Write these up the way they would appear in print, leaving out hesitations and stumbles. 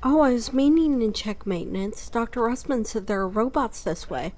Oh, I was meaning to check maintenance. Dr. Russman said there are robots this way.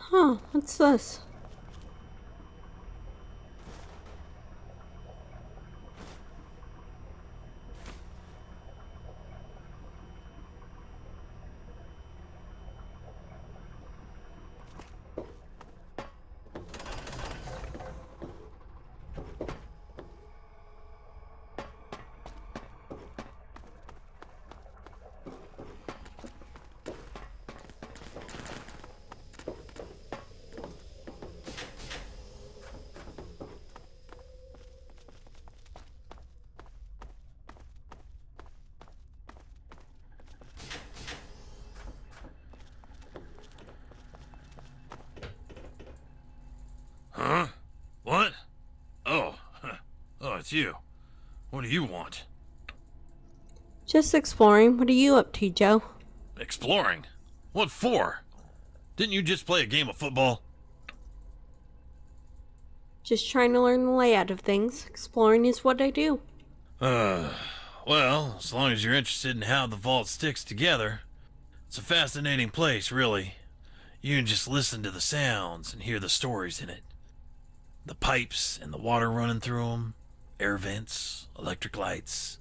Huh, what's this? Huh? What? Oh. Oh, it's you. What do you want? Just exploring. What are you up to, Joe? Exploring? What for? Didn't you just play a game of football? Just trying to learn the layout of things. Exploring is what I do. Well, as long as you're interested in how the vault sticks together, it's a fascinating place, really. You can just listen to the sounds and hear the stories in it. The pipes and the water running through them, air vents, electric lights.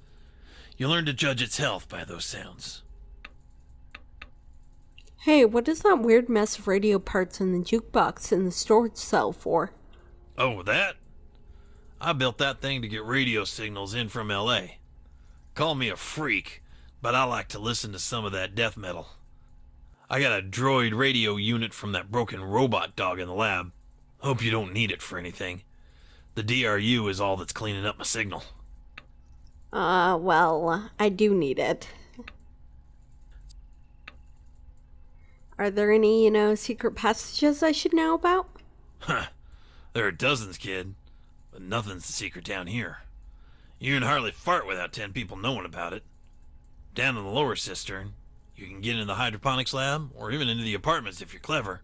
You learn to judge its health by those sounds. Hey, what is that weird mess of radio parts in the jukebox in the storage cell for? Oh, that? I built that thing to get radio signals in from LA. Call me a freak, but I like to listen to some of that death metal. I got a droid radio unit from that broken robot dog in the lab. Hope you don't need it for anything. The DRU is all that's cleaning up my signal. Well, I do need it. Are there any, secret passages I should know about? Huh. There are dozens, kid. But nothing's a secret down here. You can hardly fart without 10 people knowing about it. Down in the lower cistern, you can get into the hydroponics lab, or even into the apartments if you're clever.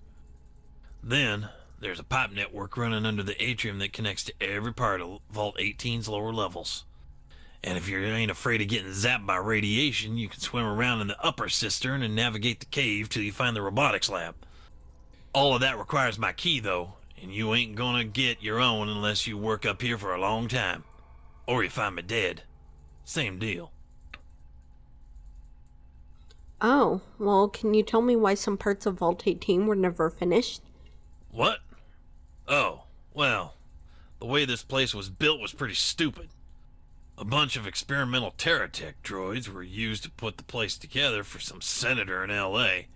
Then, there's a pipe network running under the atrium that connects to every part of Vault 18's lower levels. And if you ain't afraid of getting zapped by radiation, you can swim around in the upper cistern and navigate the cave till you find the robotics lab. All of that requires my key, though, and you ain't gonna get your own unless you work up here for a long time. Or you find me dead. Same deal. Oh, well, can you tell me why some parts of Vault 18 were never finished? What? Oh, well, the way this place was built was pretty stupid. A bunch of experimental Terratech droids were used to put the place together for some senator in LA.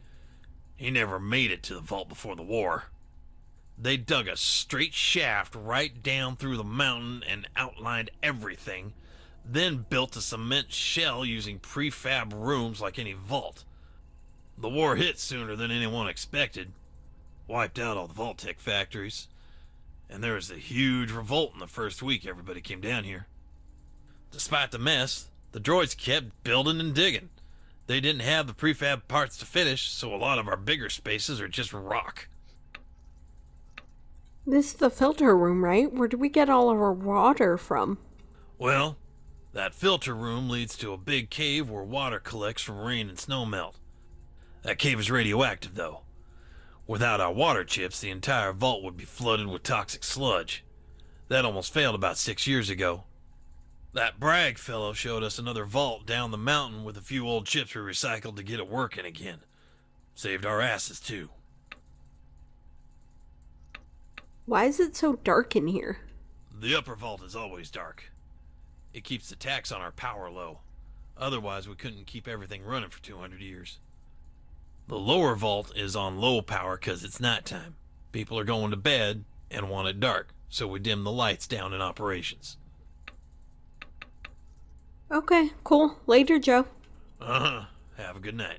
He never made it to the vault before the war. They dug a straight shaft right down through the mountain and outlined everything, then built a cement shell using prefab rooms like any vault. The war hit sooner than anyone expected, wiped out all the Vault-Tec factories, and there was a huge revolt in the first week everybody came down here. Despite the mess, the droids kept building and digging. They didn't have the prefab parts to finish, so a lot of our bigger spaces are just rock. This is the filter room, right? Where do we get all of our water from? Well, that filter room leads to a big cave where water collects from rain and snowmelt. That cave is radioactive, though. Without our water chips, the entire vault would be flooded with toxic sludge. That almost failed about 6 years ago. That Bragg fellow showed us another vault down the mountain with a few old chips we recycled to get it working again. Saved our asses, too. Why is it so dark in here? The upper vault is always dark. It keeps the tax on our power low. Otherwise, we couldn't keep everything running for 200 years. The lower vault is on low power because it's nighttime. People are going to bed and want it dark, so we dim the lights down in operations. Okay, cool. Later, Joe. Uh-huh. Have a good night.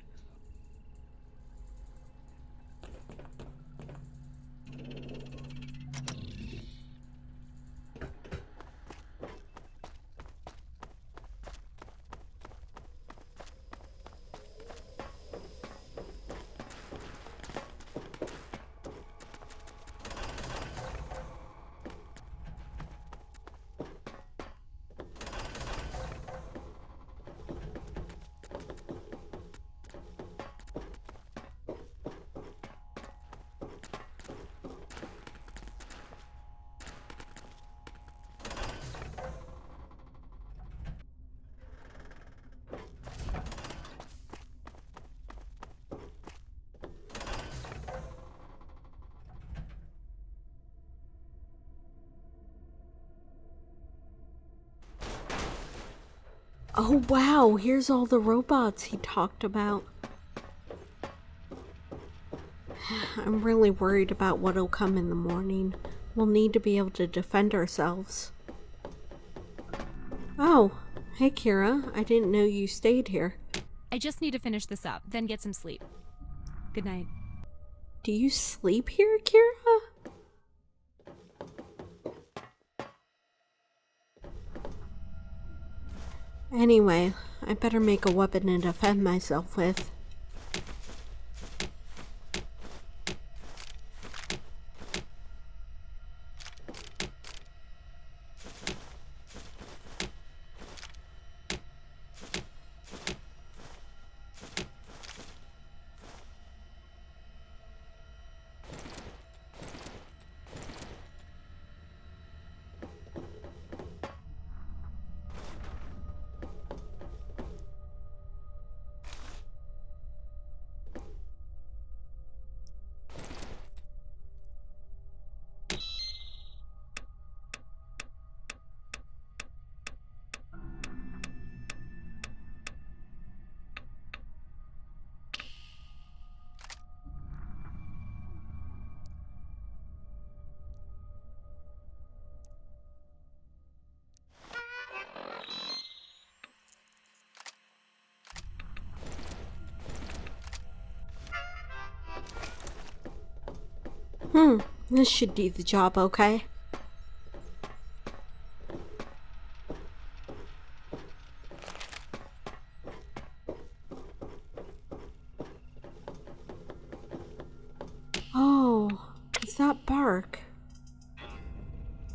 Oh, wow. Here's all the robots he talked about. I'm really worried about what'll come in the morning. We'll need to be able to defend ourselves. Oh, hey Kira. I didn't know you stayed here. I just need to finish this up, then get some sleep. Good night. Do you sleep here, Kira? Anyway, I better make a weapon to defend myself with. This should do the job, okay? Oh, is that bark?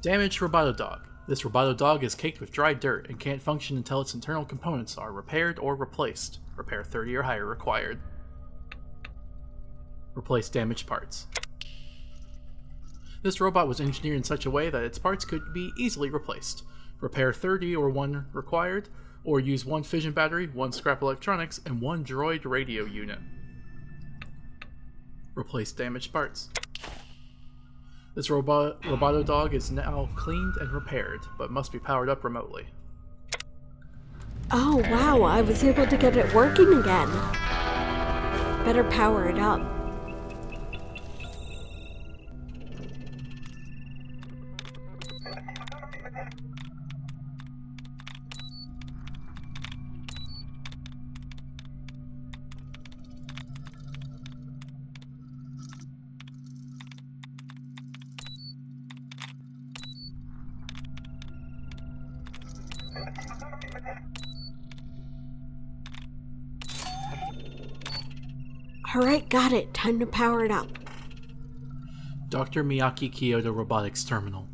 Damaged Roboto Dog. This Roboto Dog is caked with dry dirt and can't function until its internal components are repaired or replaced. Repair 30 or higher required. Replace damaged parts. This robot was engineered in such a way that its parts could be easily replaced. Repair 30 or 1 required, or use 1 fission battery, 1 scrap electronics, and 1 droid radio unit. Replace damaged parts. This Roboto Dog is now cleaned and repaired, but must be powered up remotely. Oh wow, I was able to get it working again. Better power it up. Alright, got it. Time to power it up. Dr. Miyaki Kyoto Robotics Terminal.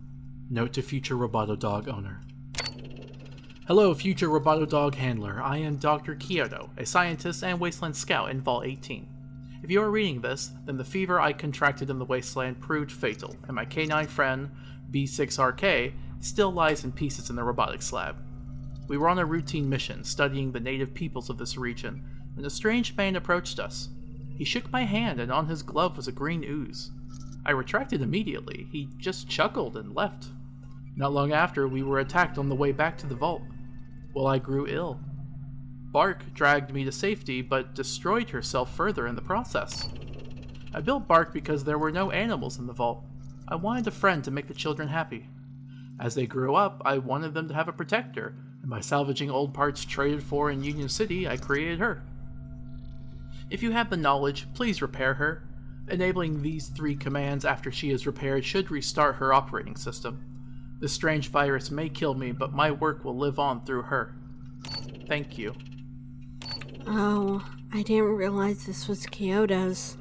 Note to future Roboto Dog owner. Hello, future Roboto Dog handler. I am Dr. Kyoto, a scientist and wasteland scout in Vault 18. If you are reading this, then the fever I contracted in the wasteland proved fatal, and my canine friend, B6RK, still lies in pieces in the robotics lab. We were on a routine mission studying the native peoples of this region when a strange man approached us. He shook my hand and on his glove was a green ooze. I retracted immediately. He just chuckled and left. Not long after, we were attacked on the way back to the vault. Well, I grew ill. Bark dragged me to safety, but destroyed herself further in the process. I built Bark because there were no animals in the vault. I wanted a friend to make the children happy. As they grew up, I wanted them to have a protector, and by salvaging old parts traded for in Union City, I created her. If you have the knowledge, please repair her. Enabling these 3 commands after she is repaired should restart her operating system. This strange virus may kill me, but my work will live on through her. Thank you. Oh, I didn't realize this was Kyoto's.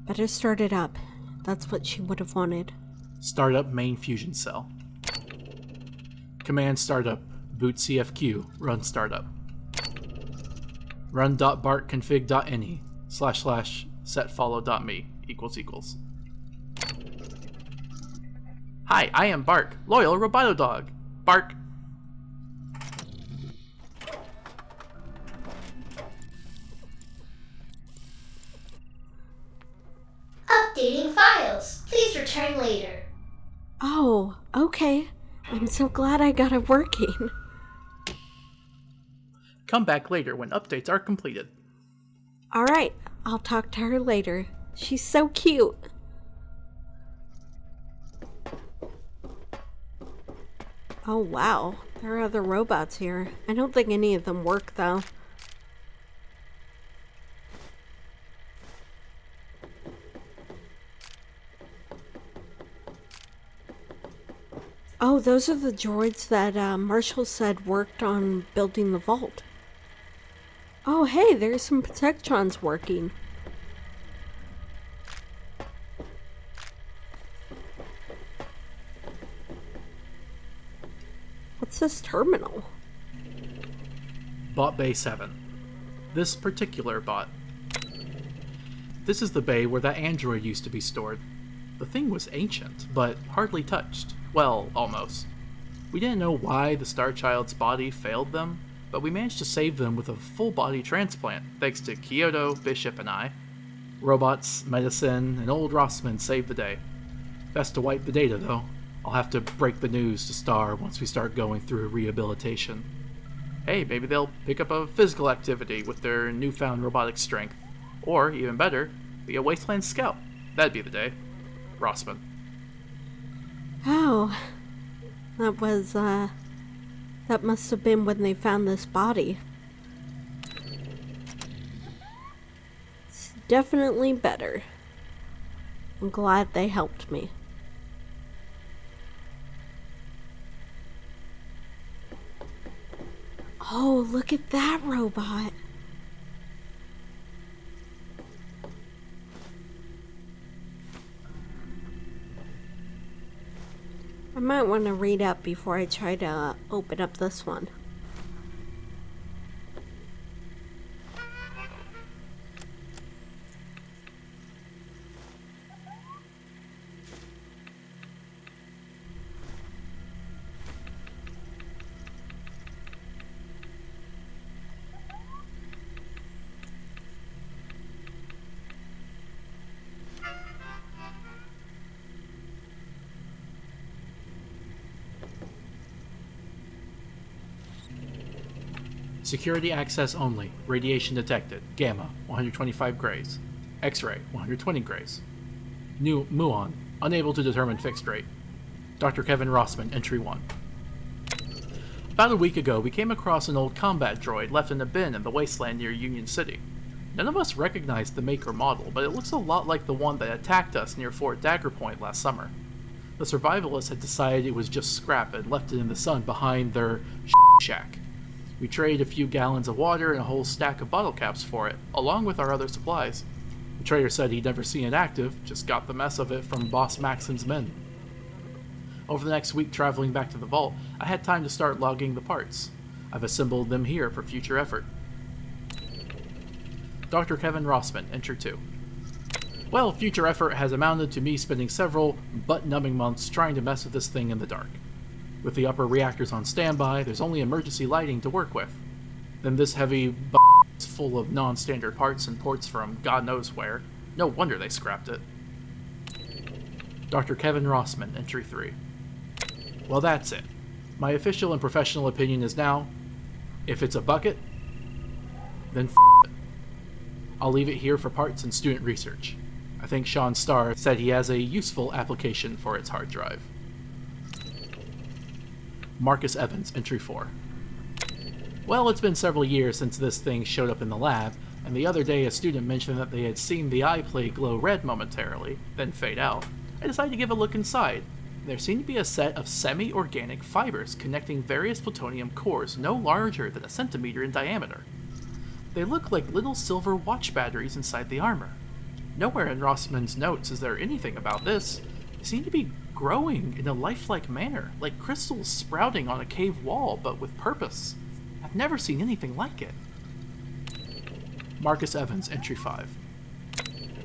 Better start it up. That's what she would have wanted. Startup main fusion cell. Command startup. Boot CFQ. Run startup. Run.barkconfig.ini / setfollow.me == Hi, I am Bark, loyal Roboto Dog. Bark. Updating files. Please return later. Oh, okay. I'm so glad I got it working. Come back later when updates are completed. Alright, I'll talk to her later. She's so cute. Oh wow, there are other robots here. I don't think any of them work though. Oh, those are the droids that Marshall said worked on building the vault. Oh hey, there's some protectrons working. What's this terminal? Bot Bay 7. This particular bot. This is the bay where that android used to be stored. The thing was ancient, but hardly touched. Well, almost. We didn't know why the Star Child's body failed them, but we managed to save them with a full body transplant, thanks to Kyoto, Bishop, and I. Robots, medicine, and old Rossman saved the day. Best to wipe the data, though. I'll have to break the news to Star once we start going through rehabilitation. Hey, maybe they'll pick up a physical activity with their newfound robotic strength. Or, even better, be a Wasteland Scout. That'd be the day. Rossman. Oh, that must have been when they found this body. It's definitely better. I'm glad they helped me. Oh, look at that robot. I might want to read up before I try to open up this one. Security access only. Radiation detected. Gamma, 125 grays. X-ray, 120 grays. New muon, unable to determine fixed rate. Dr. Kevin Rossman, entry 1. About a week ago, we came across an old combat droid left in a bin in the wasteland near Union City. None of us recognized the make or model, but it looks a lot like the one that attacked us near Fort Dagger Point last summer. The survivalists had decided it was just scrap and left it in the sun behind their shack. We traded a few gallons of water and a whole stack of bottle caps for it, along with our other supplies. The trader said he'd never seen it active, just got the mess of it from Boss Maxon's men. Over the next week traveling back to the vault, I had time to start logging the parts. I've assembled them here for future effort. Dr. Kevin Rossman, Enter 2. Well, future effort has amounted to me spending several butt-numbing months trying to mess with this thing in the dark. With the upper reactors on standby, there's only emergency lighting to work with. Then this heavy is full of non-standard parts and ports from God knows where. No wonder they scrapped it. Dr. Kevin Rossman, Entry 3. Well, that's it. My official and professional opinion is now, if it's a bucket, then it. I'll leave it here for parts and student research. I think Sean Starr said he has a useful application for its hard drive. Marcus Evans, Entry 4. Well, it's been several years since this thing showed up in the lab, and the other day a student mentioned that they had seen the eye plate glow red momentarily, then fade out. I decided to give a look inside. There seemed to be a set of semi-organic fibers connecting various plutonium cores no larger than a centimeter in diameter. They look like little silver watch batteries inside the armor. Nowhere in Rossman's notes is there anything about this. They seem to be growing in a lifelike manner, like crystals sprouting on a cave wall, but with purpose. I've never seen anything like it. Marcus Evans, Entry 5.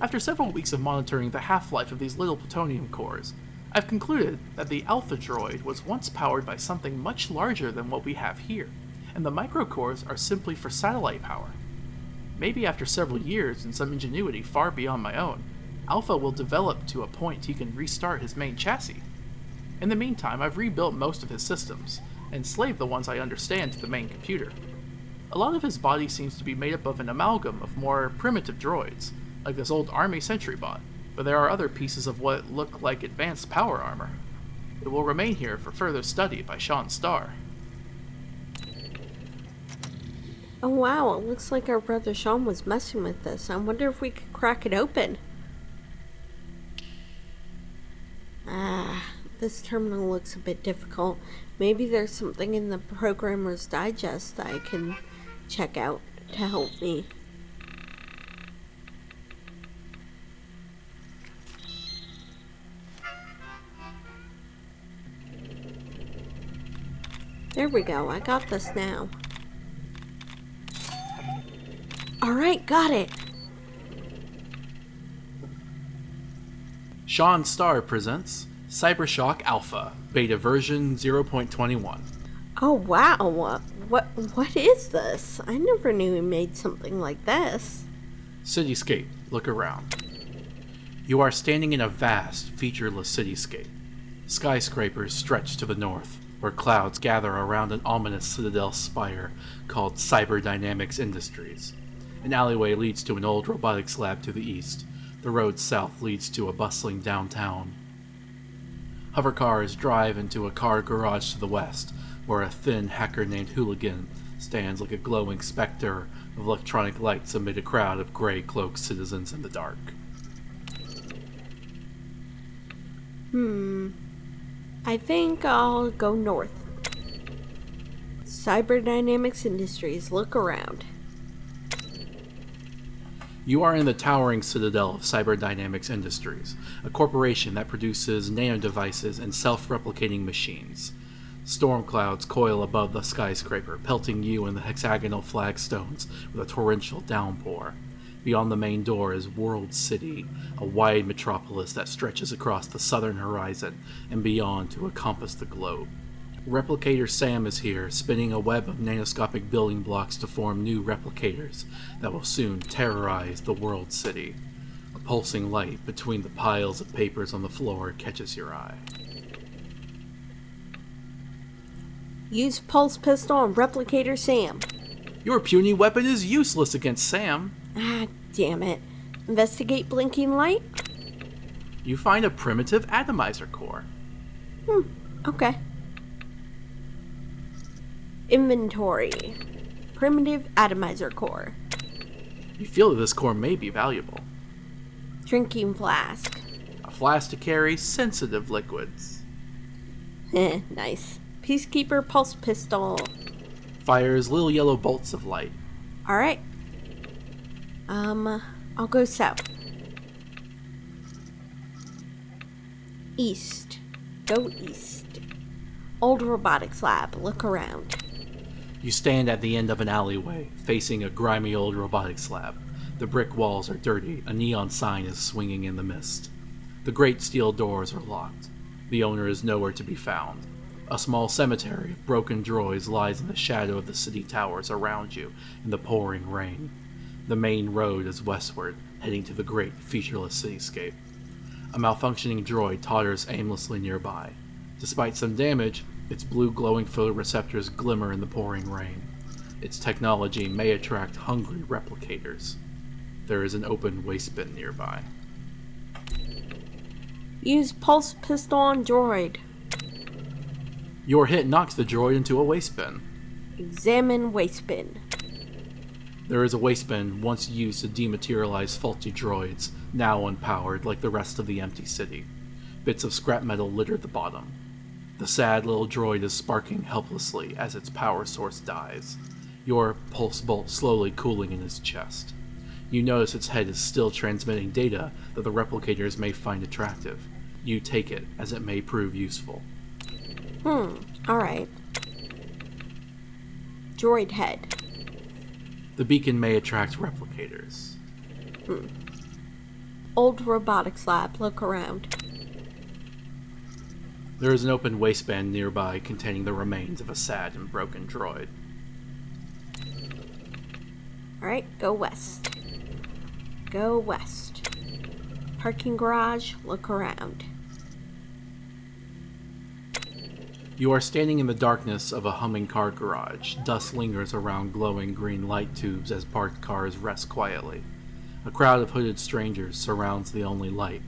After several weeks of monitoring the half-life of these little plutonium cores, I've concluded that the Alpha droid was once powered by something much larger than what we have here, and the microcores are simply for satellite power. Maybe after several years and some ingenuity far beyond my own, Alpha will develop to a point he can restart his main chassis. In the meantime, I've rebuilt most of his systems, and slaved the ones I understand to the main computer. A lot of his body seems to be made up of an amalgam of more primitive droids, like this old Army sentry bot, but there are other pieces of what look like advanced power armor. It will remain here for further study by Sean Starr. Oh wow, it looks like our brother Sean was messing with this. I wonder if we could crack it open. This terminal looks a bit difficult. Maybe there's something in the Programmer's Digest that I can check out to help me. There we go, I got this now. Alright, got it! Sean Starr presents Cybershock Alpha, Beta version 0.21. Oh wow, what is this? I never knew he made something like this. Cityscape, look around. You are standing in a vast, featureless cityscape. Skyscrapers stretch to the north, where clouds gather around an ominous citadel spire called Cyberdynamics Industries. An alleyway leads to an old robotics lab to the east. The road south leads to a bustling downtown. Hovercars drive into a car garage to the west, where a thin hacker named Hooligan stands like a glowing specter of electronic lights amid a crowd of gray-cloaked citizens in the dark. I think I'll go north. Cyberdynamics Industries, look around. You are in the towering citadel of Cyberdynamics Industries, a corporation that produces nanodevices and self-replicating machines. Storm clouds coil above the skyscraper, pelting you and the hexagonal flagstones with a torrential downpour. Beyond the main door is World City, a wide metropolis that stretches across the southern horizon and beyond to encompass the globe. Replicator Sam is here, spinning a web of nanoscopic building blocks to form new replicators that will soon terrorize the World City. A pulsing light between the piles of papers on the floor catches your eye. Use pulse pistol on Replicator Sam. Your puny weapon is useless against Sam. Ah, damn it. Investigate blinking light? You find a primitive atomizer core. Okay. Inventory. Primitive atomizer core. You feel that this core may be valuable. Drinking flask. A flask to carry sensitive liquids. Nice. Peacekeeper pulse pistol. Fires little yellow bolts of light. Alright. I'll go south. East. Go east. Old robotics lab. Look around. You stand at the end of an alleyway, facing a grimy old robotics lab. The brick walls are dirty, a neon sign is swinging in the mist. The great steel doors are locked. The owner is nowhere to be found. A small cemetery of broken droids lies in the shadow of the city towers around you in the pouring rain. The main road is westward, heading to the great, featureless cityscape. A malfunctioning droid totters aimlessly nearby. Despite some damage, its blue glowing photoreceptors glimmer in the pouring rain. Its technology may attract hungry replicators. There is an open waste bin nearby. Use pulse pistol on droid. Your hit knocks the droid into a waste bin. Examine waste bin. There is a waste bin once used to dematerialize faulty droids, now unpowered like the rest of the empty city. Bits of scrap metal litter the bottom. The sad little droid is sparking helplessly as its power source dies. Your pulse bolt slowly cooling in its chest. You notice its head is still transmitting data that the replicators may find attractive. You take it, as it may prove useful. Alright. Droid head. The beacon may attract replicators. Old robotics lab, look around. There is an open waistband nearby containing the remains of a sad and broken droid. Alright, go west. Go west. Parking garage, look around. You are standing in the darkness of a humming car garage. Dust lingers around glowing green light tubes as parked cars rest quietly. A crowd of hooded strangers surrounds the only light.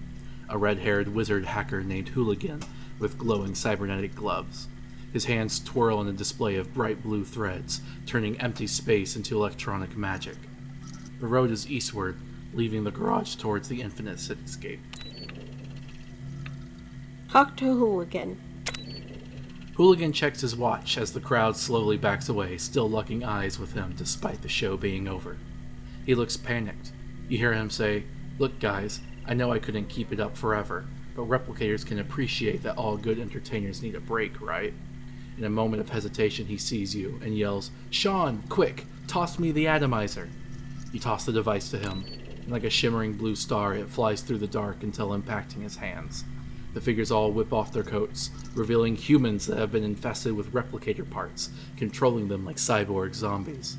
A red-haired wizard hacker named Hooligan with glowing cybernetic gloves. His hands twirl in a display of bright blue threads, turning empty space into electronic magic. The road is eastward, leaving the garage towards the infinite cityscape. Talk to Hooligan. Hooligan checks his watch as the crowd slowly backs away, still locking eyes with him despite the show being over. He looks panicked. You hear him say, "Look guys, I know I couldn't keep it up forever, but replicators can appreciate that all good entertainers need a break, right?" In a moment of hesitation, he sees you and yells, "Sean, quick, toss me the atomizer." You toss the device to him, and like a shimmering blue star, it flies through the dark until impacting his hands. The figures all whip off their coats, revealing humans that have been infested with replicator parts, controlling them like cyborg zombies.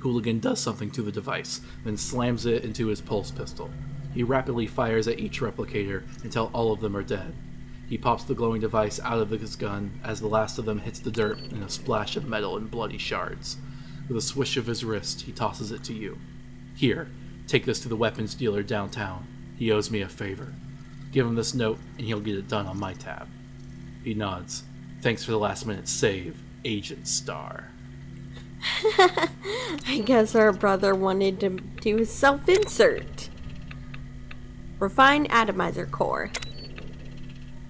Hooligan does something to the device, then slams it into his pulse pistol. He rapidly fires at each replicator until all of them are dead. He pops the glowing device out of his gun as the last of them hits the dirt in a splash of metal and bloody shards. With a swish of his wrist, he tosses it to you. "Here, take this to the weapons dealer downtown. He owes me a favor. Give him this note, and he'll get it done on my tab." He nods. "Thanks for the last-minute save, Agent Star." I guess our brother wanted to do a self-insert. Refine atomizer core.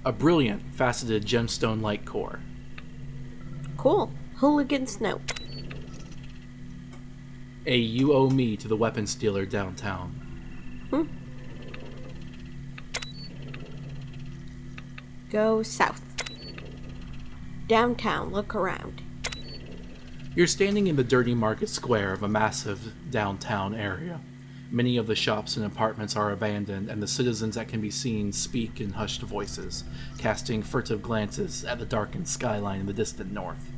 A brilliant, faceted gemstone light core. Cool. Hooligan's note. A "you owe me" to the weapons dealer downtown. Go south. Downtown, look around. You're standing in the dirty market square of a massive downtown area. Many of the shops and apartments are abandoned, and the citizens that can be seen speak in hushed voices, casting furtive glances at the darkened skyline in the distant north.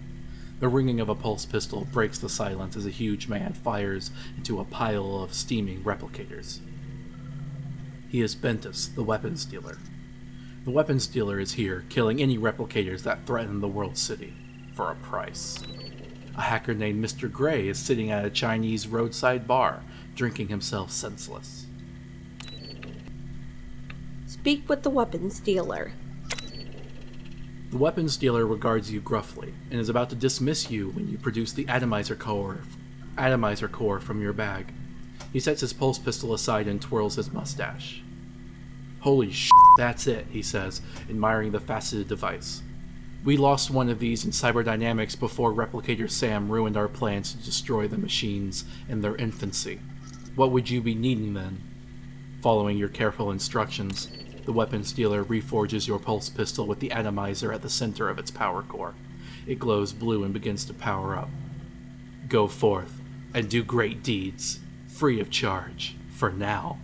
The ringing of a pulse pistol breaks the silence as a huge man fires into a pile of steaming replicators. He is Bentus, the weapons dealer. The weapons dealer is here, killing any replicators that threaten the world city, for a price. A hacker named Mr. Gray is sitting at a Chinese roadside bar, drinking himself senseless. Speak with the weapons dealer. The weapons dealer regards you gruffly, and is about to dismiss you when you produce the atomizer core from your bag. He sets his pulse pistol aside and twirls his mustache. "Holy sh*, that's it," he says, admiring the faceted device. "We lost one of these in cyberdynamics before Replicator Sam ruined our plans to destroy the machines in their infancy. What would you be needing then?" Following your careful instructions, the weapons dealer reforges your pulse pistol with the atomizer at the center of its power core. It glows blue and begins to power up. "Go forth, and do great deeds. Free of charge. For now.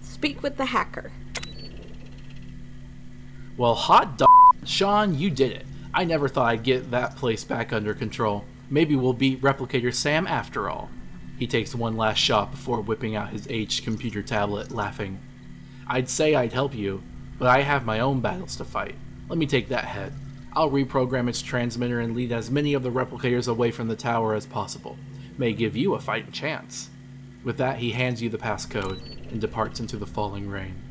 Speak with the hacker. Well, hot dog, Sean, you did it. I never thought I'd get that place back under control. Maybe we'll beat Replicator Sam after all. He takes one last shot before whipping out his aged computer tablet, laughing. I'd say I'd help you, but I have my own battles to fight. Let me take that head. I'll reprogram its transmitter and lead as many of the replicators away from the tower as possible. May give you a fighting chance. With that, he hands you the passcode and departs into the falling rain.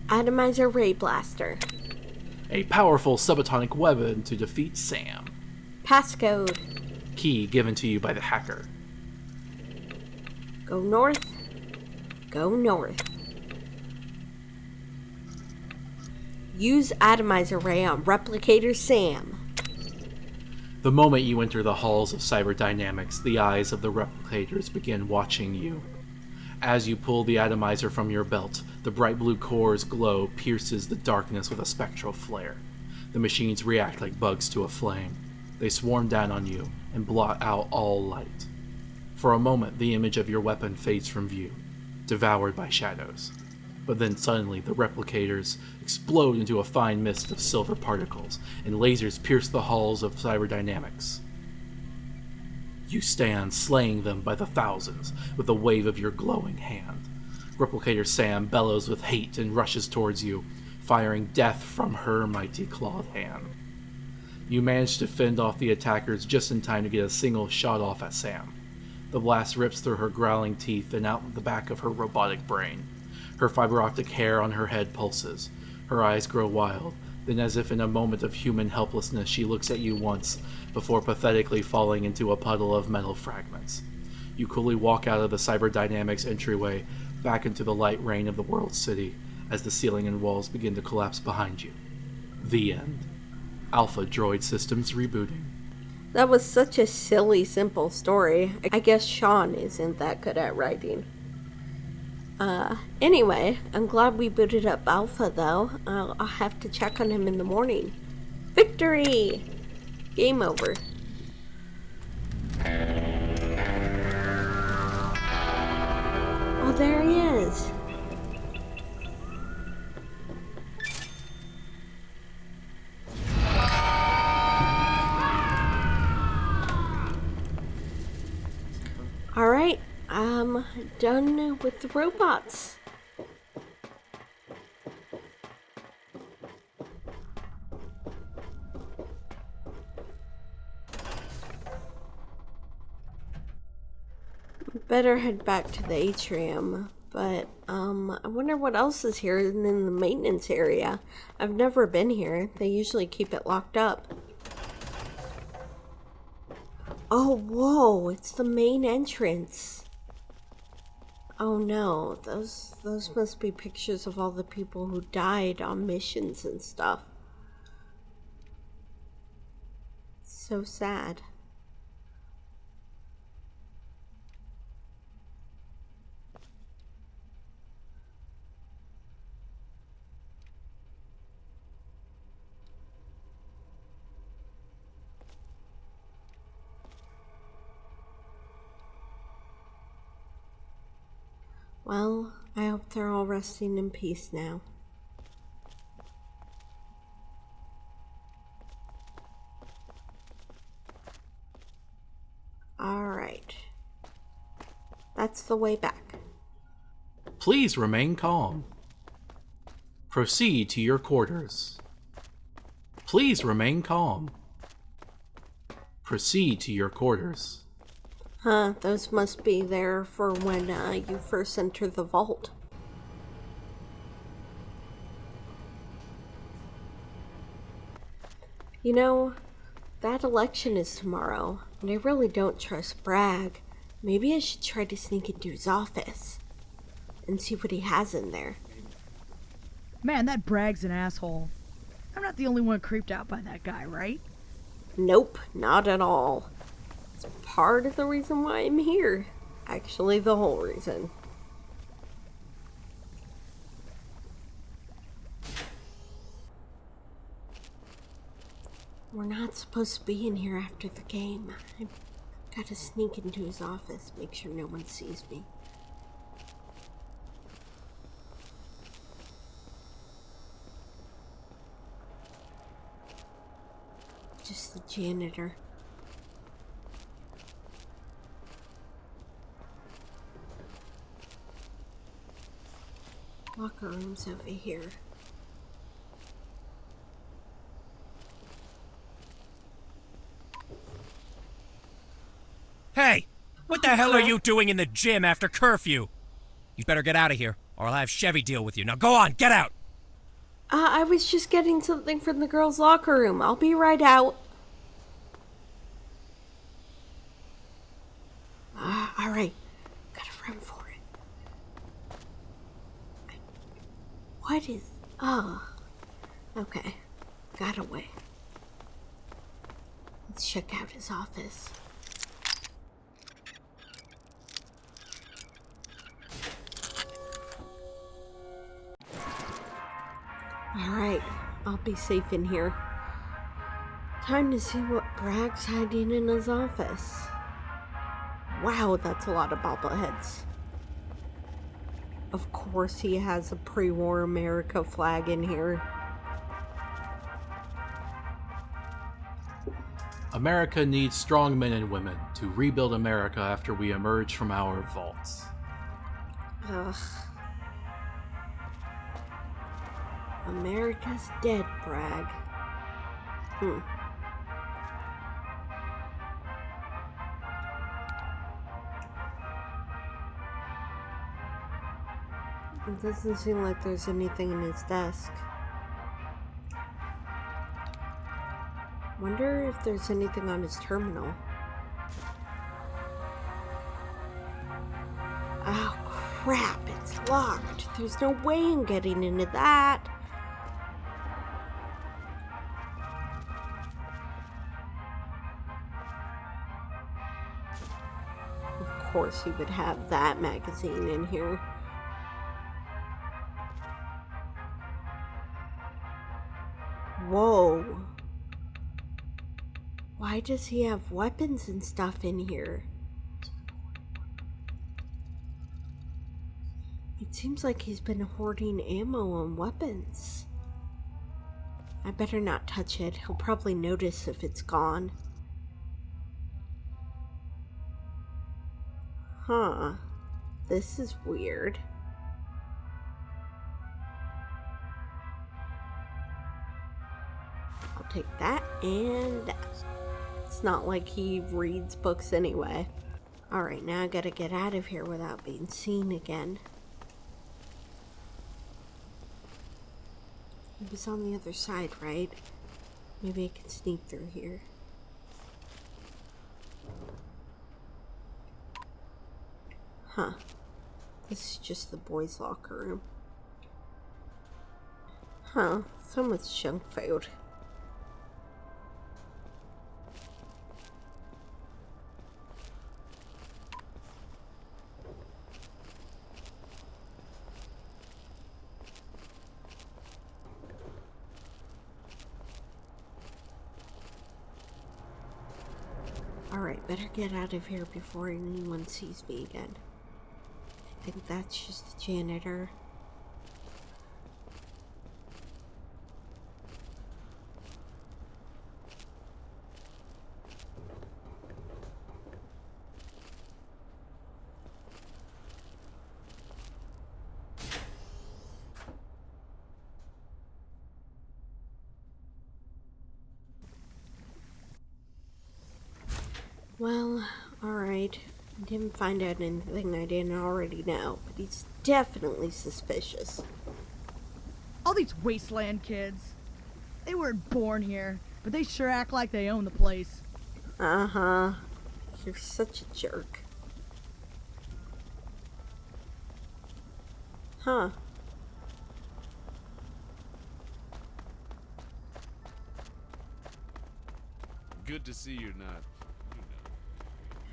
Atomizer Ray Blaster. A powerful subatomic weapon to defeat Sam. Passcode. Key given to you by the hacker. Go north. Go north. Use Atomizer Ray on Replicator Sam. The moment you enter the halls of cyberdynamics, the eyes of the replicators begin watching you. As you pull the atomizer from your belt, the bright blue core's glow pierces the darkness with a spectral flare. The machines react like bugs to a flame. They swarm down on you and blot out all light. For a moment, the image of your weapon fades from view, devoured by shadows. But then suddenly, the replicators explode into a fine mist of silver particles, and lasers pierce the halls of cyberdynamics. You stand, slaying them by the thousands, with a wave of your glowing hand. Replicator Sam bellows with hate and rushes towards you, firing death from her mighty clawed hand. You manage to fend off the attackers just in time to get a single shot off at Sam. The blast rips through her growling teeth and out the back of her robotic brain. Her fiber optic hair on her head pulses. Her eyes grow wild. Then, as if in a moment of human helplessness, she looks at you once, before pathetically falling into a puddle of metal fragments. You coolly walk out of the cyberdynamics entryway, back into the light rain of the world city, as the ceiling and walls begin to collapse behind you. The end. Alpha Droid Systems rebooting. That was such a silly, simple story. I guess Sean isn't that good at writing. Anyway, I'm glad we booted up Alpha, though. I'll have to check on him in the morning. Victory! Game over. Oh, there he is. Alright, I'm done with the robots. Better head back to the atrium, but I wonder what else is here in the maintenance area. I've never been here. They usually keep it locked up. Oh, whoa, it's the main entrance. Oh no, those must be pictures of all the people who died on missions and stuff. So sad. Well, I hope they're all resting in peace now. Alright. That's the way back. Please remain calm. Proceed to your quarters. Please remain calm. Proceed to your quarters. Huh, those must be there for when you first enter the vault. You know, that election is tomorrow, and I really don't trust Bragg. Maybe I should try to sneak into his office and see what he has in there. Man, that Bragg's an asshole. I'm not the only one creeped out by that guy, right? Nope, not at all. It's part of the reason why I'm here. Actually, the whole reason. We're not supposed to be in here after the game. I've got to sneak into his office, make sure no one sees me. Just the janitor. Locker room's over here. Hey! What the hell are you doing in the gym after curfew? You better get out of here, or I'll have Chevy deal with you. Now go on, get out! I was just getting something from the girls' locker room. I'll be right out. Alright. Gotta run for it. What is... Oh. Okay. Got away. Let's check out his office. Alright, I'll be safe in here. Time to see what Bragg's hiding in his office. Wow, that's a lot of bobbleheads. Of course he has a pre-war America flag in here. America needs strong men and women to rebuild America after we emerge from our vaults. Ugh. America's dead, Bragg. It doesn't seem like there's anything in his desk. Wonder if there's anything on his terminal. Oh crap, it's locked. There's no way in getting into that. Of course he would have that magazine in here. Whoa. Why does he have weapons and stuff in here? It seems like he's been hoarding ammo and weapons. I better not touch it. He'll probably notice if it's gone. Huh. This is weird. I'll take that and that. It's not like he reads books anyway. Alright, now I gotta get out of here without being seen again. It was on the other side, right? Maybe I can sneak through here. Huh. This is just the boys' locker room. Huh. So much junk food. Alright, better get out of here before anyone sees me again. I think that's just the janitor. Well, alright. I didn't find out anything I didn't already know, but he's definitely suspicious. All these wasteland kids. They weren't born here, but they sure act like they own the place. Uh-huh. You're such a jerk. Huh. Good to see you're not.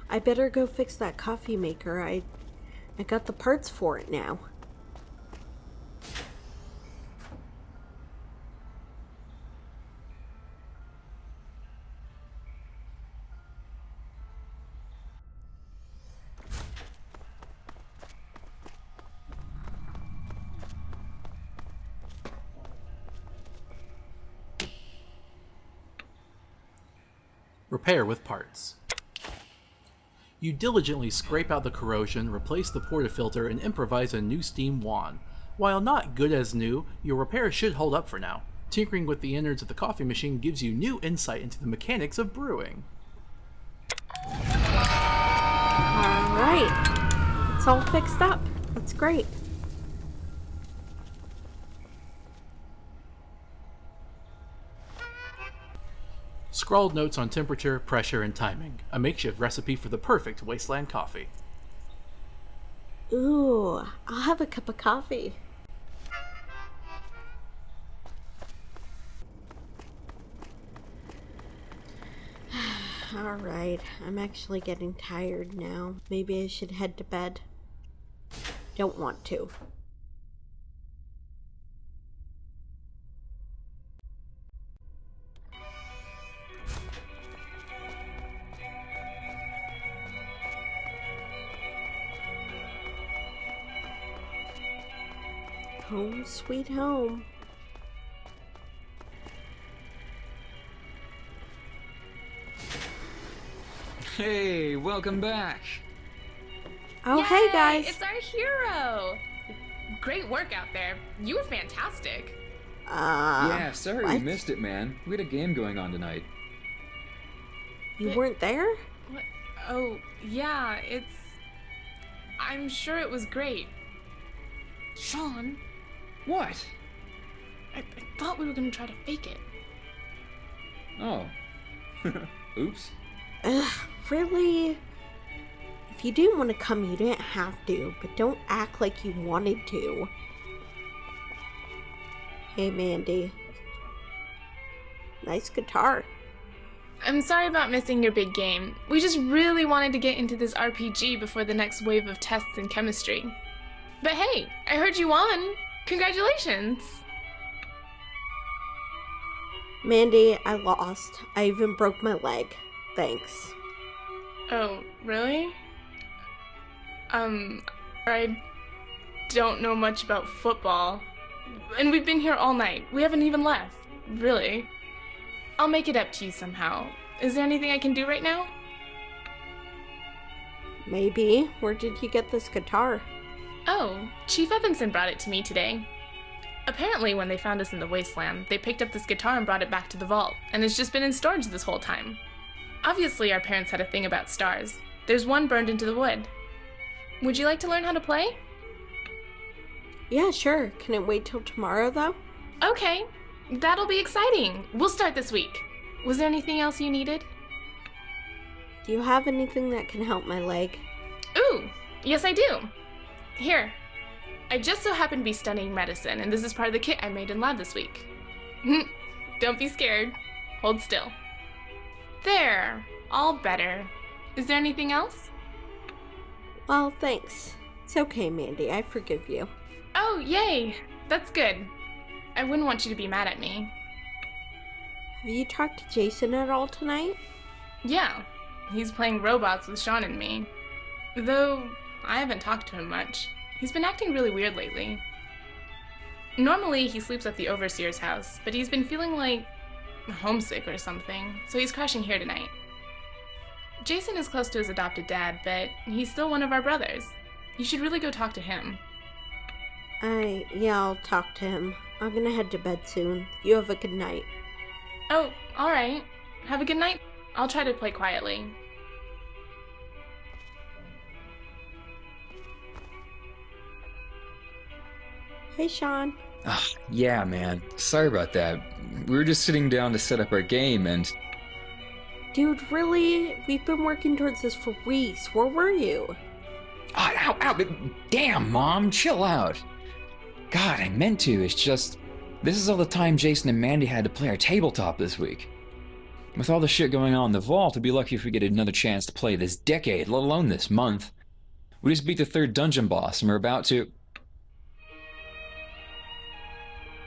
I better go fix that coffee maker. I got the parts for it now. Repair with parts. You diligently scrape out the corrosion, replace the portafilter, and improvise a new steam wand. While not good as new, your repair should hold up for now. Tinkering with the innards of the coffee machine gives you new insight into the mechanics of brewing. Alright. It's all fixed up. That's great. Scrawled notes on temperature, pressure, and timing. A makeshift recipe for the perfect wasteland coffee. Ooh, I'll have a cup of coffee. Alright, I'm actually getting tired now. Maybe I should head to bed. Don't want to. Home sweet home. Hey, welcome back. Oh, Yay, hey guys. It's our hero. Great work out there. You were fantastic. Yeah, sorry we what? missed it, man. We had a game going on tonight. You weren't there? What? Oh, yeah, I'm sure it was great. Sean, What? I thought we were gonna try to fake it. Oh. Oops. Ugh, really? If you didn't want to come, you didn't have to, but don't act like you wanted to. Hey, Mandy. Nice guitar. I'm sorry about missing your big game. We just really wanted to get into this RPG before the next wave of tests in chemistry. But hey, I heard you won. Congratulations. Mandy, I lost. I even broke my leg. Thanks. Oh, really? I don't know much about football. And we've been here all night. We haven't even left. Really. I'll make it up to you somehow. Is there anything I can do right now? Maybe. Where did you get this guitar? Oh, Chief Evanson brought it to me today. Apparently, when they found us in the wasteland, they picked up this guitar and brought it back to the vault, and it's just been in storage this whole time. Obviously, our parents had a thing about stars. There's one burned into the wood. Would you like to learn how to play? Yeah, sure. Can it wait till tomorrow, though? Okay, that'll be exciting. We'll start this week. Was there anything else you needed? Do you have anything that can help my leg? Ooh, yes I do. Here. I just so happen to be studying medicine, and this is part of the kit I made in lab this week. Don't be scared. Hold still. There. All better. Is there anything else? Well, thanks. It's okay, Mandy. I forgive you. Oh, yay. That's good. I wouldn't want you to be mad at me. Have you talked to Jason at all tonight? Yeah. He's playing robots with Sean and me. Though, I haven't talked to him much. He's been acting really weird lately. Normally, he sleeps at the Overseer's house, but he's been feeling like homesick or something, so he's crashing here tonight. Jason is close to his adopted dad, but he's still one of our brothers. You should really go talk to him. Yeah, I'll talk to him. I'm gonna head to bed soon. You have a good night. Oh, alright. Have a good night. I'll try to play quietly. Hey, Sean. Yeah, man. Sorry about that. We were just sitting down to set up our game and... Dude, really? We've been working towards this for weeks. Where were you? Oh, ow! Damn, Mom, chill out. God, I meant to. It's just... This is all the time Jason and Mandy had to play our tabletop this week. With all the shit going on in the vault, we'd be lucky if we get another chance to play this decade, let alone this month. We just beat the 3rd dungeon boss, and we're about to...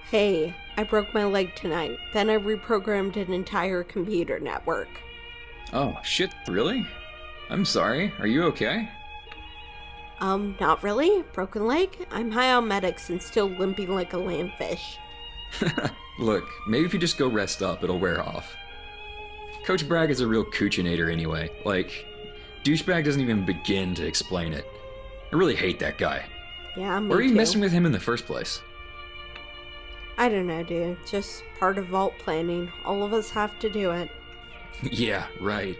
Hey, I broke my leg tonight. Then I reprogrammed an entire computer network. Oh, shit, really? I'm sorry, are you okay? Not really. Broken leg? I'm high on medics and still limping like a landfish. Look, maybe if you just go rest up, it'll wear off. Coach Bragg is a real coochinator anyway. Like, douchebag doesn't even begin to explain it. I really hate that guy. Yeah, me Why are you too. messing with him in the first place? I don't know, dude. Just part of vault planning. All of us have to do it. Yeah, right.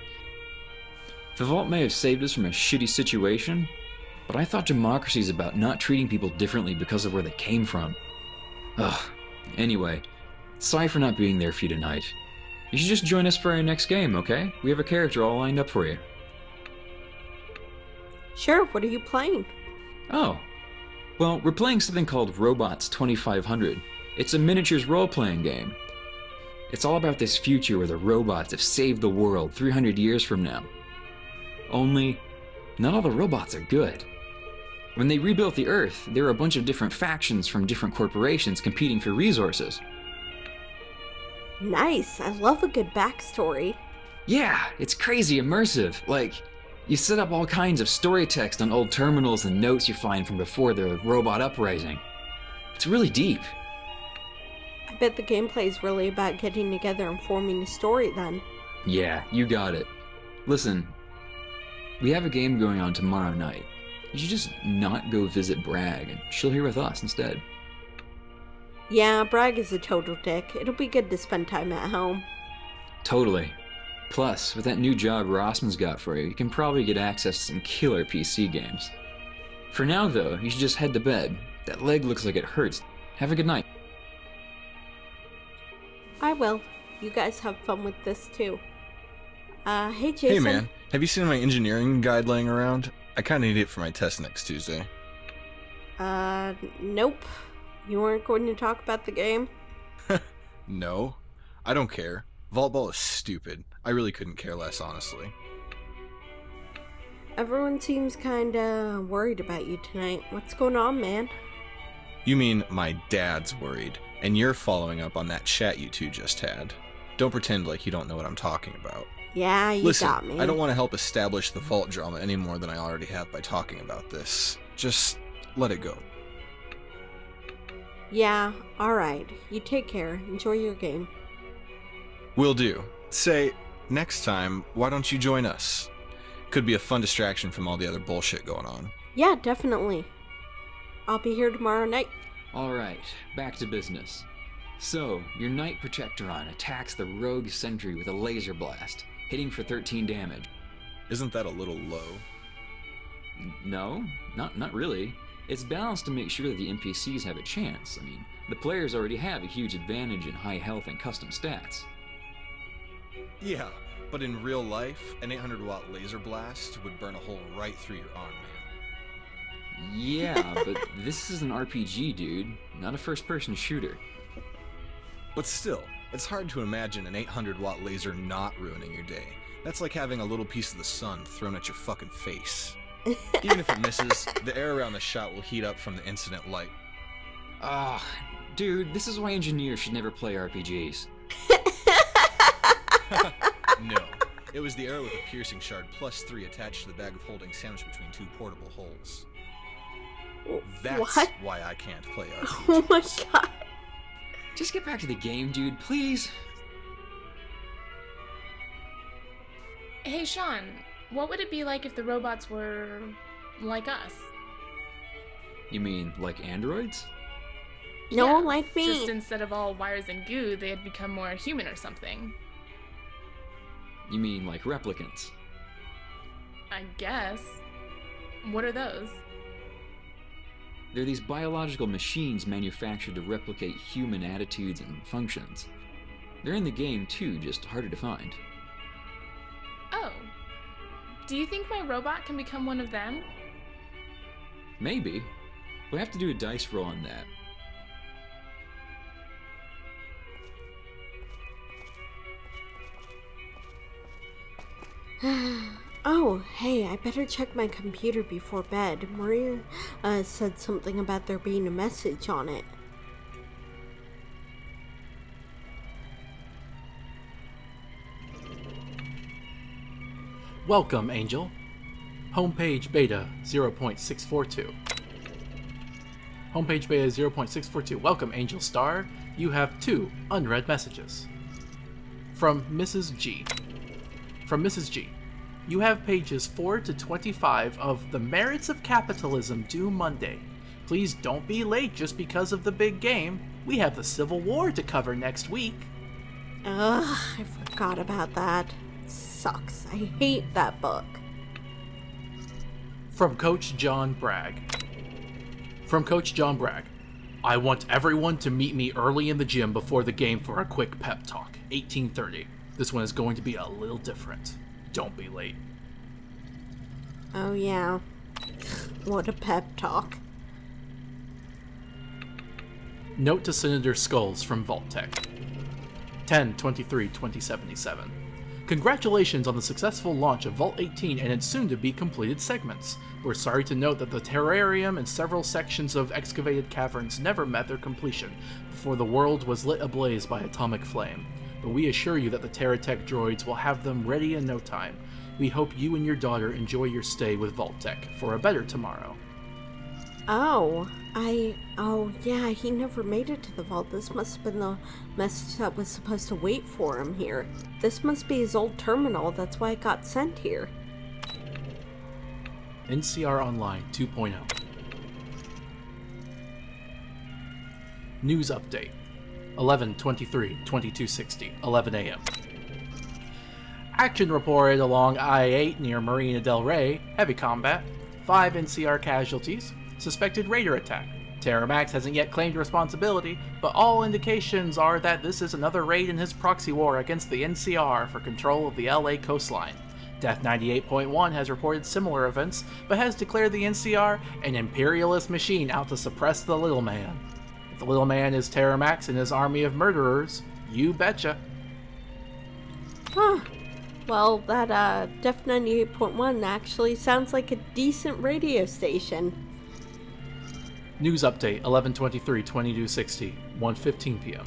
The vault may have saved us from a shitty situation, but I thought democracy is about not treating people differently because of where they came from. Ugh. Anyway, sorry for not being there for you tonight. You should just join us for our next game, okay? We have a character all lined up for you. Sure, what are you playing? Oh. Well, we're playing something called Robots 2500. It's a miniatures role-playing game. It's all about this future where the robots have saved the world 300 years from now. Only, not all the robots are good. When they rebuilt the Earth, there were a bunch of different factions from different corporations competing for resources. Nice, I love a good backstory. Yeah, it's crazy immersive. Like, you set up all kinds of story text on old terminals and notes you find from before the robot uprising. It's really deep. I bet the gameplay is really about getting together and forming a story then. Yeah, you got it. Listen, we have a game going on tomorrow night. You should just not go visit Bragg and chill here with us instead. Yeah, Bragg is a total dick. It'll be good to spend time at home. Totally. Plus, with that new job Rossman's got for you, you can probably get access to some killer PC games. For now, though, you should just head to bed. That leg looks like it hurts. Have a good night. I will. You guys have fun with this too. Hey Jason. Hey man, have you seen my engineering guide laying around? I kinda need it for my test next Tuesday. Nope. You weren't going to talk about the game? No, I don't care. Vault Ball is stupid. I really couldn't care less, honestly. Everyone seems kinda worried about you tonight. What's going on, man? You mean my dad's worried, and you're following up on that chat you two just had. Don't pretend like you don't know what I'm talking about. Yeah, you Listen, got me. I don't want to help establish the vault drama any more than I already have by talking about this. Just let it go. Yeah, alright. You take care. Enjoy your game. Will do. Say, next time, why don't you join us? Could be a fun distraction from all the other bullshit going on. Yeah, definitely. I'll be here tomorrow night. Alright, back to business. So, your Knight Protectoron attacks the rogue sentry with a laser blast, hitting for 13 damage. Isn't that a little low? No, not really. It's balanced to make sure that the NPCs have a chance. I mean, the players already have a huge advantage in high health and custom stats. Yeah, but in real life, an 800-watt laser blast would burn a hole right through your arm, man. Yeah, but this is an RPG, dude, not a first-person shooter. But still, it's hard to imagine an 800-watt laser not ruining your day. That's like having a little piece of the sun thrown at your fucking face. Even if it misses, the air around the shot will heat up from the incident light. Ah, dude, this is why engineers should never play RPGs. No, it was the arrow with a piercing shard +3 attached to the bag of holding sandwiched between two portable holes. That's What? why I can't play RPGs. Oh my god. Just get back to the game, dude, please. Hey, Sean, what would it be like if the robots were like us? You mean, like androids? No, Yeah, like me. Just instead of all wires and goo, they had become more human or something. You mean, like replicants? I guess. What are those? They're these biological machines manufactured to replicate human attitudes and functions. They're in the game too, just harder to find. Oh. Do you think my robot can become one of them? Maybe. We'll have to do a dice roll on that. Oh, hey, I better check my computer before bed. Maria said something about there being a message on it. Welcome, Angel. Homepage beta 0.642. Homepage beta 0.642. Welcome, Angel Star. You have 2 unread messages. From Mrs. G. From Mrs. G. You have pages 4 to 25 of The Merits of Capitalism due Monday. Please don't be late just because of the big game. We have the Civil War to cover next week. Ugh, I forgot about that. Sucks. I hate that book. From Coach John Bragg. From Coach John Bragg. I want everyone to meet me early in the gym before the game for a quick pep talk. 18:30. This one is going to be a little different. Don't be late. Oh yeah. What a pep talk. Note to Senator Skulls from Vault-Tec. 10/23/2077. Congratulations on the successful launch of Vault 18 and its soon-to-be completed segments. We're sorry to note that the terrarium and several sections of excavated caverns never met their completion before the world was lit ablaze by atomic flame. But we assure you that the Terratech droids will have them ready in no time. We hope you and your daughter enjoy your stay with Vault-Tec for a better tomorrow. Oh yeah, he never made it to the vault. This must have been the message that was supposed to wait for him here. This must be his old terminal, that's why it got sent here. NCR Online 2.0. News update. 11/23/2260, 11 a.m. Action reported along I-8 near Marina del Rey. Heavy combat. 5 NCR casualties. Suspected raider attack. Terramax hasn't yet claimed responsibility, but all indications are that this is another raid in his proxy war against the NCR for control of the LA coastline. Death 98.1 has reported similar events, but has declared the NCR an imperialist machine out to suppress the little man. If the little man is Terramax and his army of murderers, you betcha. Huh. Well, that Def 98.1 actually sounds like a decent radio station. News update 11/23/2260, 1:15 p.m.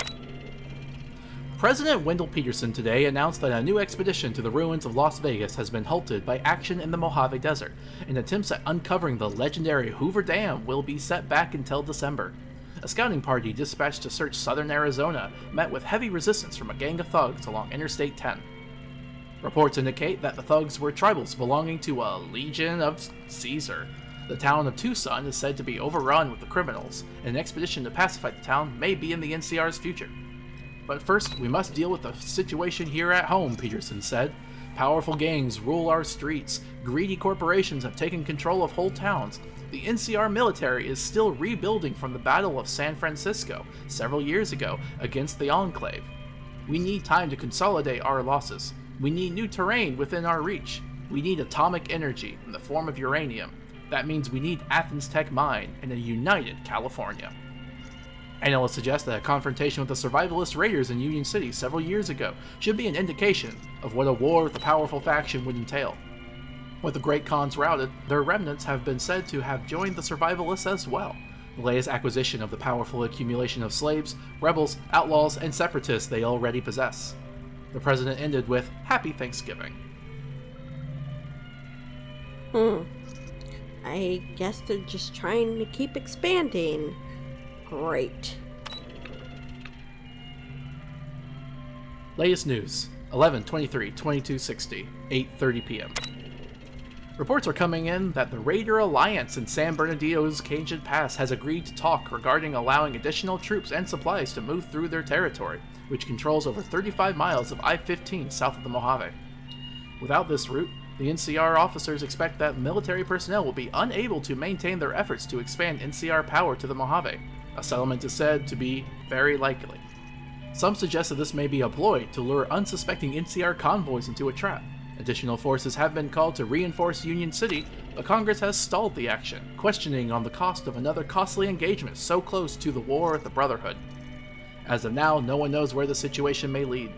President Wendell Peterson today announced that a new expedition to the ruins of Las Vegas has been halted by action in the Mojave Desert, and attempts at uncovering the legendary Hoover Dam will be set back until December. A scouting party dispatched to search southern Arizona met with heavy resistance from a gang of thugs along Interstate 10. Reports indicate that the thugs were tribals belonging to a Legion of Caesar. The town of Tucson is said to be overrun with the criminals, and an expedition to pacify the town may be in the NCR's future. But first, we must deal with the situation here at home, Peterson said. Powerful gangs rule our streets, greedy corporations have taken control of whole towns. The NCR military is still rebuilding from the Battle of San Francisco several years ago against the Enclave. We need time to consolidate our losses. We need new terrain within our reach. We need atomic energy in the form of uranium. That means we need Athens Tech Mine and a united California. Analysts suggest that a confrontation with the survivalist raiders in Union City several years ago should be an indication of what a war with a powerful faction would entail. With the Great Khans routed, their remnants have been said to have joined the survivalists as well. The latest acquisition of the powerful accumulation of slaves, rebels, outlaws, and separatists they already possess. The president ended with, "Happy Thanksgiving." I guess they're just trying to keep expanding. Great. Latest news, 11/23/2260, 8:30 p.m. Reports are coming in that the Raider Alliance in San Bernardino's Cajun Pass has agreed to talk regarding allowing additional troops and supplies to move through their territory, which controls over 35 miles of I-15 south of the Mojave. Without this route, the NCR officers expect that military personnel will be unable to maintain their efforts to expand NCR power to the Mojave. A settlement is said to be very likely. Some suggest that this may be a ploy to lure unsuspecting NCR convoys into a trap. Additional forces have been called to reinforce Union City, but Congress has stalled the action, questioning on the cost of another costly engagement so close to the war with the Brotherhood. As of now, no one knows where the situation may lead.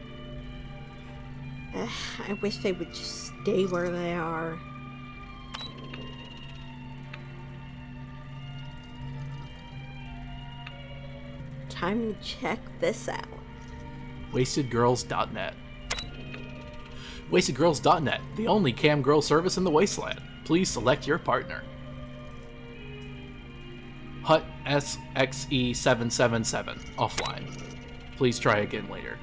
I wish they would just stay where they are. Time to check this out. WastedGirls.net. WastedGirls.net, the only cam girl service in the wasteland. Please select your partner. Hut SXE777, offline. Please try again later.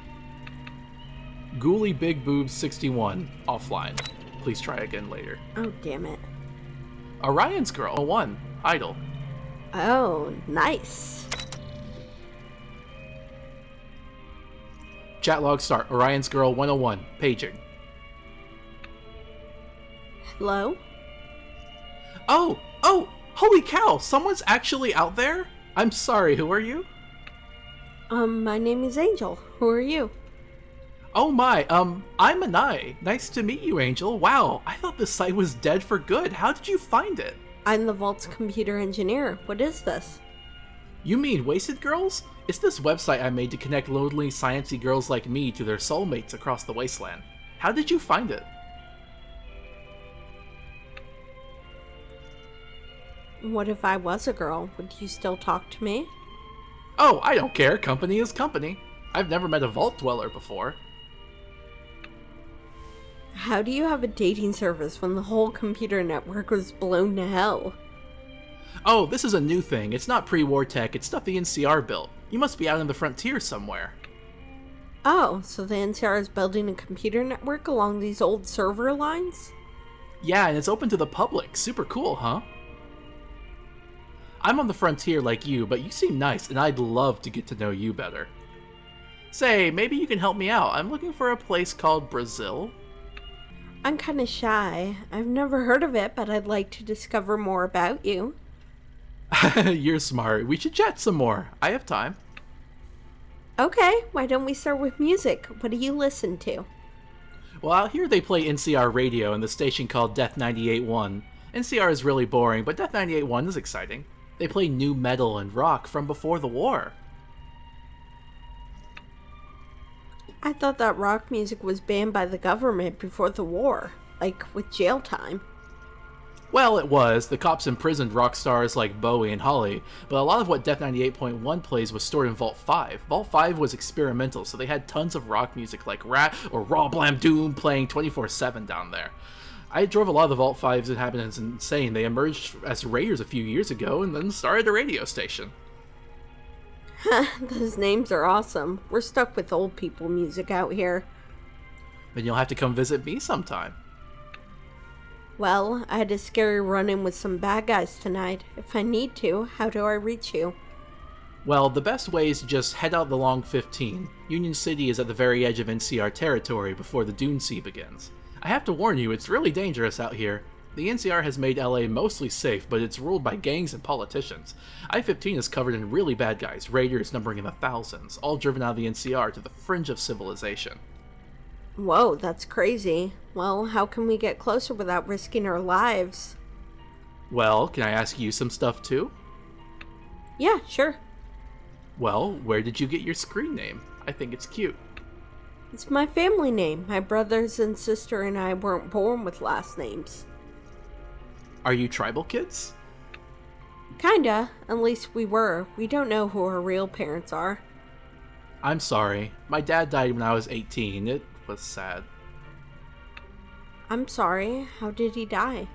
Ghoulie Big Boobs 61, offline. Please try again later. Oh, damn it. Orion's Girl 1, idle. Oh, nice. Chat log start. Orion's Girl 101, paging. Hello? Oh, holy cow, someone's actually out there? I'm sorry, who are you? My name is Angel. Who are you? Oh my, I'm Anai. Nice to meet you, Angel. Wow, I thought this site was dead for good. How did you find it? I'm the Vault's computer engineer. What is this? You mean Wasted Girls? It's this website I made to connect lonely, sciencey girls like me to their soulmates across the wasteland. How did you find it? What if I was a girl? Would you still talk to me? Oh, I don't care. Company is company. I've never met a Vault Dweller before. How do you have a dating service when the whole computer network was blown to hell? Oh, this is a new thing. It's not pre-war tech, it's stuff the NCR built. You must be out in the frontier somewhere. Oh, so the NCR is building a computer network along these old server lines? Yeah, and it's open to the public. Super cool, huh? I'm on the frontier like you, but you seem nice, and I'd love to get to know you better. Say, maybe you can help me out. I'm looking for a place called Brazil. I'm kinda shy. I've never heard of it, but I'd like to discover more about you. You're smart. We should chat some more. I have time. Okay, why don't we start with music? What do you listen to? Well, out here they play NCR radio in the station called Death 98.1. NCR is really boring, but Death 98.1 is exciting. They play new metal and rock from before the war. I thought that rock music was banned by the government before the war, like with jail time. Well, it was. The cops imprisoned rock stars like Bowie and Holly, but a lot of what Death 98.1 plays was stored in Vault 5. Vault 5 was experimental, so they had tons of rock music like Rat or Raw Blam Doom playing 24/7 down there. I drove a lot of the Vault 5's inhabitants insane. They emerged as raiders a few years ago and then started a radio station. Those names are awesome. We're stuck with old people music out here. Then you'll have to come visit me sometime. Well, I had a scary run-in with some bad guys tonight. If I need to, how do I reach you? Well, the best way is to just head out the Long 15. Union City is at the very edge of NCR territory before the Dune Sea begins. I have to warn you, it's really dangerous out here. The NCR has made LA mostly safe, but it's ruled by gangs and politicians. I-15 is covered in really bad guys, raiders numbering in the thousands, all driven out of the NCR to the fringe of civilization. Whoa, that's crazy. Well, how can we get closer without risking our lives? Well, can I ask you some stuff too? Yeah, sure. Well, where did you get your screen name? I think it's cute. It's my family name. My brothers and sister and I weren't born with last names. Are you tribal kids? Kinda. At least we were. We don't know who our real parents are. I'm sorry. My dad died when I was 18. It was sad. I'm sorry. How did he die?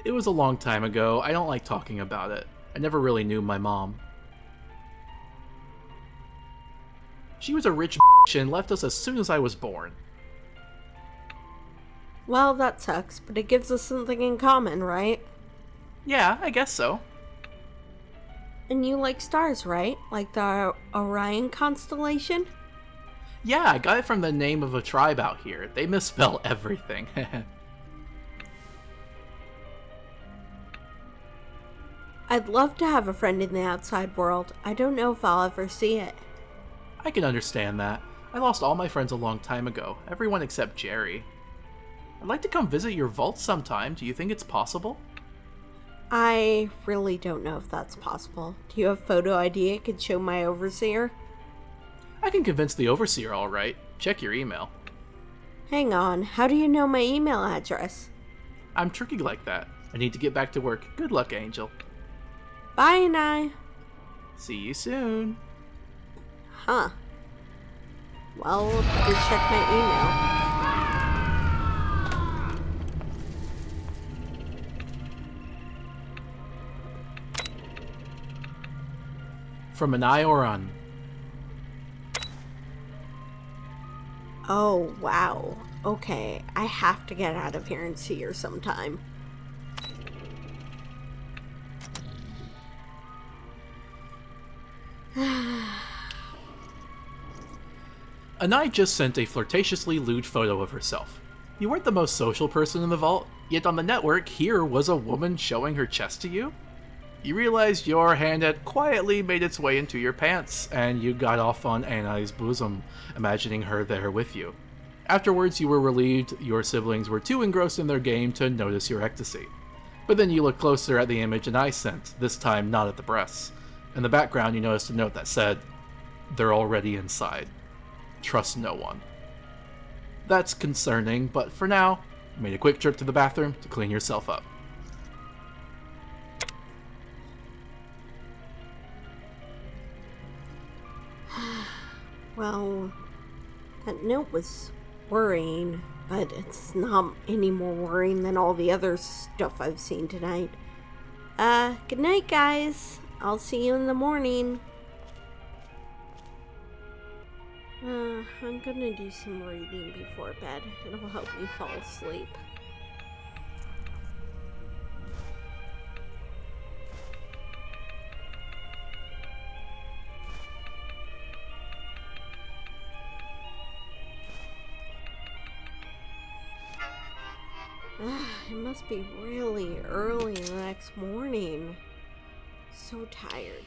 It was a long time ago. I don't like talking about it. I never really knew my mom. She was a rich bitch and left us as soon as I was born. Well, that sucks, but it gives us something in common, right? Yeah, I guess so. And you like stars, right? Like the Orion constellation? Yeah, I got it from the name of a tribe out here. They misspell everything. I'd love to have a friend in the outside world. I don't know if I'll ever see it. I can understand that. I lost all my friends a long time ago. Everyone except Jerry. I'd like to come visit your vault sometime. Do you think it's possible? I really don't know if that's possible. Do you have photo ID I could show my overseer? I can convince the overseer, all right. Check your email. Hang on, how do you know my email address? I'm tricky like that. I need to get back to work. Good luck, Angel. Bye, Anai. See you soon. Huh. Well, better check my email. From Anai Oran. Oh, wow. Okay, I have to get out of here and see her sometime. Anai just sent a flirtatiously lewd photo of herself. You weren't the most social person in the vault, yet on the network here was a woman showing her chest to you? You realized your hand had quietly made its way into your pants, and you got off on Anai's bosom, imagining her there with you. Afterwards, you were relieved your siblings were too engrossed in their game to notice your ecstasy. But then you looked closer at the image Anai sent, this time not at the breasts. In the background, you noticed a note that said, "They're already inside. Trust no one." That's concerning, but for now, you made a quick trip to the bathroom to clean yourself up. Well, that note was worrying, but it's not any more worrying than all the other stuff I've seen tonight. Good night, guys. I'll see you in the morning. I'm gonna do some reading before bed. It'll help me fall asleep. It must be really early the next morning. So tired.